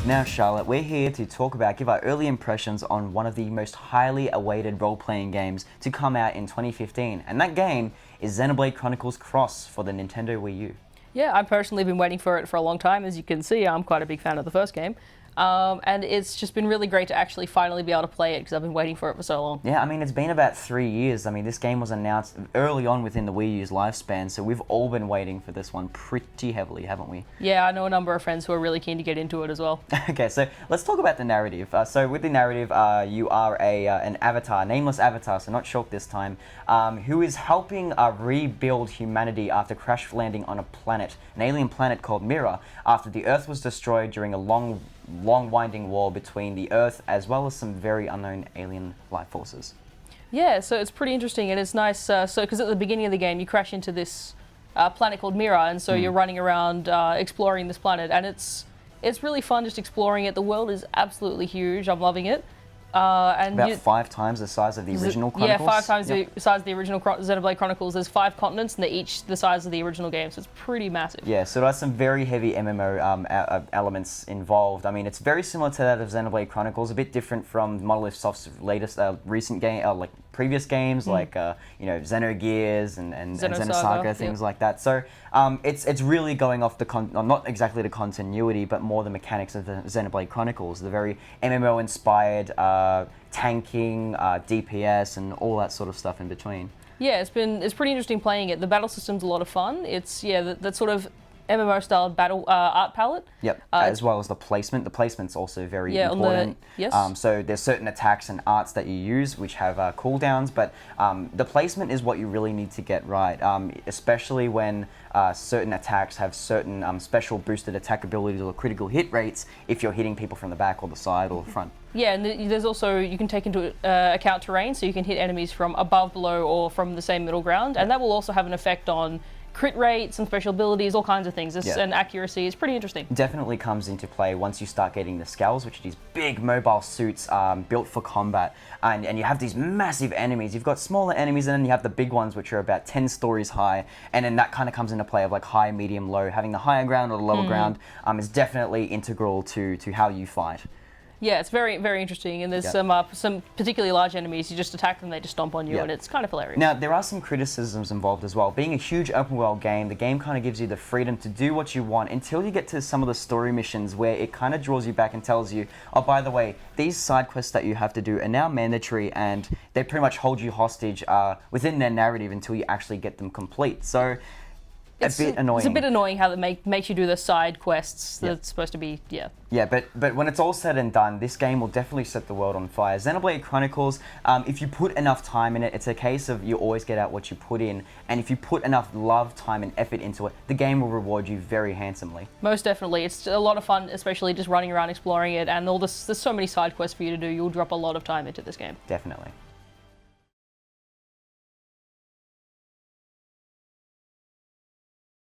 Now, Charlotte, we're here to give our early impressions on one of the most highly awaited role-playing games to come out in 2015, and that game is Xenoblade Chronicles X for the Nintendo Wii U. Yeah, I've personally been waiting for it for a long time. As you can see, I'm quite a big fan of the first game. And it's just been really great to actually finally be able to play it because I've been waiting for it for so long. Yeah, I mean, it's been about 3 years. I mean, this game was announced early on within the Wii U's lifespan, so we've all been waiting for this one pretty heavily, haven't we? Yeah, I know a number of friends who are really keen to get into it as well. Okay, so let's talk about the narrative. So with the narrative, you are an avatar, nameless avatar, so not Shulk this time, who is helping rebuild humanity after crash landing on a planet, an alien planet called Mira, after the Earth was destroyed during a long winding war between the Earth as well as some very unknown alien life forces. Yeah, so it's pretty interesting and it's nice. Because at the beginning of the game, you crash into this planet called Mira, and so you're running around exploring this planet, and it's really fun just exploring it. The world is absolutely huge. I'm loving it. And about 5 times the size of the original Chronicles? Yeah, 5 times the size of the original Xenoblade Chronicles. There's 5 continents, and they're each the size of the original game, so it's pretty massive. Yeah, so there's some very heavy MMO elements involved. I mean, it's very similar to that of Xenoblade Chronicles, a bit different from Monolith Soft's latest recent game, like previous games, like Xenogears and Xenosaga, things like that. So it's really going off not exactly the continuity, but more the mechanics of the Xenoblade Chronicles, the very MMO-inspired tanking, DPS, and all that sort of stuff in between. Yeah, it's pretty interesting playing it. The battle system's a lot of fun. It's that sort of MMO-style battle art palette. Yep, as well as the placement. The placement's also very important. Yes. So there's certain attacks and arts that you use which have cooldowns, but the placement is what you really need to get right, especially when certain attacks have certain special boosted attack abilities or critical hit rates if you're hitting people from the back or the side or the front. Yeah, and there's also, you can take into account terrain, so you can hit enemies from above, below, or from the same middle ground, and that will also have an effect on crit rates and special abilities, all kinds of things, and accuracy. It's pretty interesting. Definitely comes into play once you start getting the scales, which are these big mobile suits built for combat, and you have these massive enemies. You've got smaller enemies, and then you have the big ones, which are about 10 stories high, and then that kind of comes into play of like high, medium, low. Having the higher ground or the lower ground is definitely integral to how you fight. Yeah, it's very, very interesting, and there's some particularly large enemies. You just attack them, they just stomp on you, and it's kind of hilarious. Now, there are some criticisms involved as well. Being a huge open-world game, the game kind of gives you the freedom to do what you want until you get to some of the story missions where it kind of draws you back and tells you, oh, by the way, these side quests that you have to do are now mandatory, and they pretty much hold you hostage within their narrative until you actually get them complete. So it's a bit annoying. It's a bit annoying how it makes you do the side quests that's supposed to be, Yeah, but when it's all said and done, this game will definitely set the world on fire. Xenoblade Chronicles, if you put enough time in it, it's a case of you always get out what you put in, and if you put enough love, time, and effort into it, the game will reward you very handsomely. Most definitely. It's a lot of fun, especially just running around exploring it, and there's so many side quests for you to do. You'll drop a lot of time into this game. Definitely.